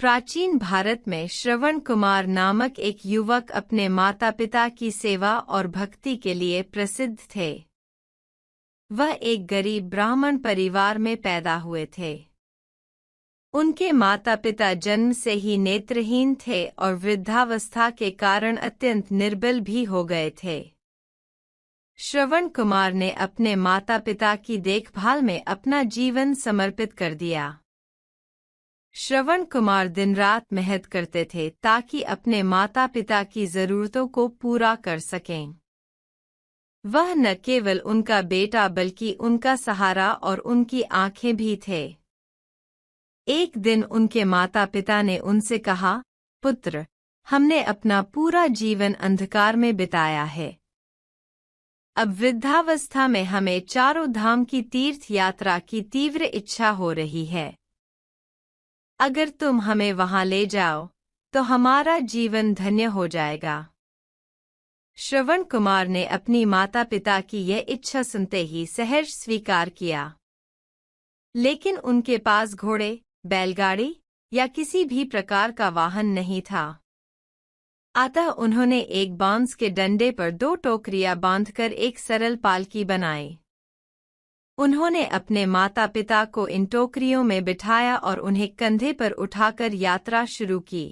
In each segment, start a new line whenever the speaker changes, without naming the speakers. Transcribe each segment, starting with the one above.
प्राचीन भारत में श्रवण कुमार नामक एक युवक अपने माता पिता की सेवा और भक्ति के लिए प्रसिद्ध थे। वह एक गरीब ब्राह्मण परिवार में पैदा हुए थे। उनके माता पिता जन्म से ही नेत्रहीन थे और वृद्धावस्था के कारण अत्यंत निर्बल भी हो गए थे। श्रवण कुमार ने अपने माता पिता की देखभाल में अपना जीवन समर्पित कर दिया। श्रवण कुमार दिन रात मेहनत करते थे ताकि अपने माता पिता की जरूरतों को पूरा कर सकें। वह न केवल उनका बेटा बल्कि उनका सहारा और उनकी आंखें भी थे। एक दिन उनके माता पिता ने उनसे कहा, पुत्र, हमने अपना पूरा जीवन अंधकार में बिताया है। अब वृद्धावस्था में हमें चारों धाम की तीर्थ यात्रा की तीव्र इच्छा हो रही है। अगर तुम हमें वहां ले जाओ तो हमारा जीवन धन्य हो जाएगा। श्रवण कुमार ने अपनी माता पिता की यह इच्छा सुनते ही सहर्ष स्वीकार किया। लेकिन उनके पास घोड़े, बैलगाड़ी या किसी भी प्रकार का वाहन नहीं था। अतः उन्होंने एक बांस के डंडे पर 2 टोकरियां बांधकर एक सरल पालकी बनाई। उन्होंने अपने माता पिता को इन टोकरियों में बिठाया और उन्हें कंधे पर उठाकर यात्रा शुरू की।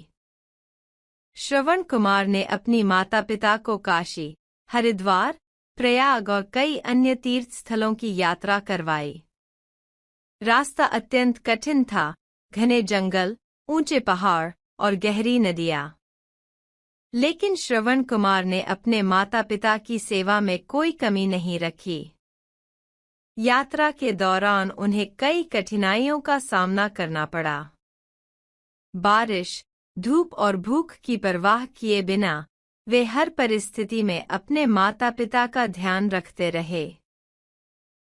श्रवण कुमार ने अपनी माता पिता को काशी, हरिद्वार, प्रयाग और कई अन्य तीर्थ स्थलों की यात्रा करवाई। रास्ता अत्यंत कठिन था, घने जंगल, ऊंचे पहाड़ और गहरी नदियां। लेकिन श्रवण कुमार ने अपने माता पिता की सेवा में कोई कमी नहीं रखी। यात्रा के दौरान उन्हें कई कठिनाइयों का सामना करना पड़ा। बारिश, धूप और भूख की परवाह किए बिना वे हर परिस्थिति में अपने माता पिता का ध्यान रखते रहे।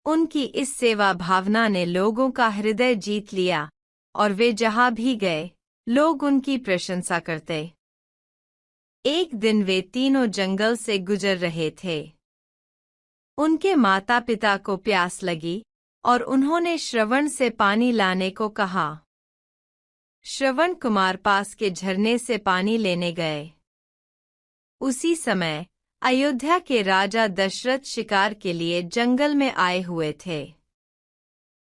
उनकी इस सेवा भावना ने लोगों का हृदय जीत लिया और वे जहां भी गए, लोग उनकी प्रशंसा करते। एक दिन वे तीनों जंगल से गुजर रहे थे। उनके माता पिता को प्यास लगी और उन्होंने श्रवण से पानी लाने को कहा। श्रवण कुमार पास के झरने से पानी लेने गए। उसी समय अयोध्या के राजा दशरथ शिकार के लिए जंगल में आए हुए थे।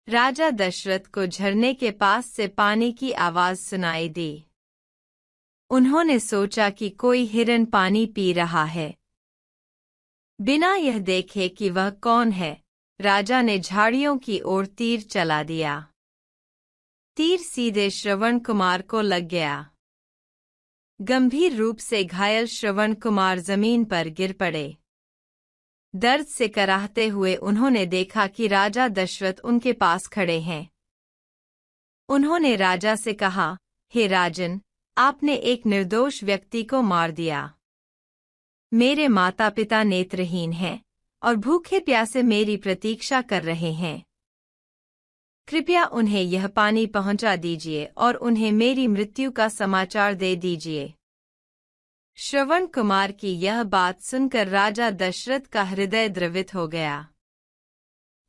राजा दशरथ को झरने के पास से पानी की आवाज सुनाई दी। उन्होंने सोचा कि कोई हिरन पानी पी रहा है। बिना यह देखे कि वह कौन है, राजा ने झाड़ियों की ओर तीर चला दिया। तीर सीधे श्रवण कुमार को लग गया। गंभीर रूप से घायल श्रवण कुमार जमीन पर गिर पड़े। दर्द से कराहते हुए उन्होंने देखा कि राजा दशरथ उनके पास खड़े हैं। उन्होंने राजा से कहा, हे राजन, आपने एक निर्दोष व्यक्ति को मार दिया। मेरे माता पिता नेत्रहीन हैं और भूखे प्यासे मेरी प्रतीक्षा कर रहे हैं। कृपया उन्हें यह पानी पहुंचा दीजिए और उन्हें मेरी मृत्यु का समाचार दे दीजिए। श्रवण कुमार की यह बात सुनकर राजा दशरथ का हृदय द्रवित हो गया।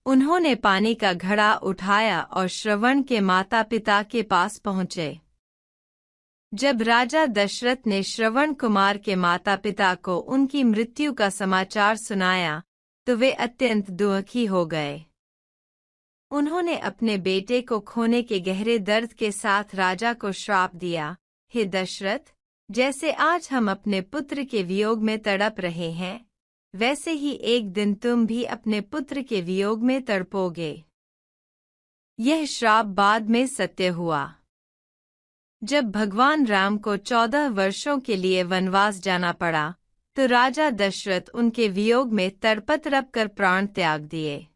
उन्होंने पानी का घड़ा उठाया और श्रवण के माता पिता के पास पहुंचे। जब राजा दशरथ ने श्रवण कुमार के माता पिता को उनकी मृत्यु का समाचार सुनाया तो वे अत्यंत दुखी हो गए। उन्होंने अपने बेटे को खोने के गहरे दर्द के साथ राजा को श्राप दिया, हे दशरथ, जैसे आज हम अपने पुत्र के वियोग में तड़प रहे हैं, वैसे ही एक दिन तुम भी अपने पुत्र के वियोग में तड़पोगे। यह श्राप बाद में सत्य हुआ। जब भगवान राम को 14 वर्षों के लिए वनवास जाना पड़ा तो राजा दशरथ उनके वियोग में तड़पत कर प्राण त्याग दिए।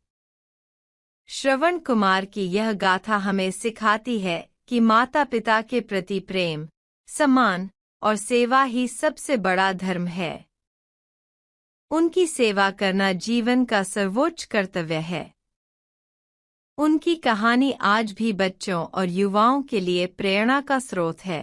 श्रवण कुमार की यह गाथा हमें सिखाती है कि माता पिता के प्रति प्रेम, सम्मान और सेवा ही सबसे बड़ा धर्म है। उनकी सेवा करना जीवन का सर्वोच्च कर्तव्य है। उनकी कहानी आज भी बच्चों और युवाओं के लिए प्रेरणा का स्रोत है।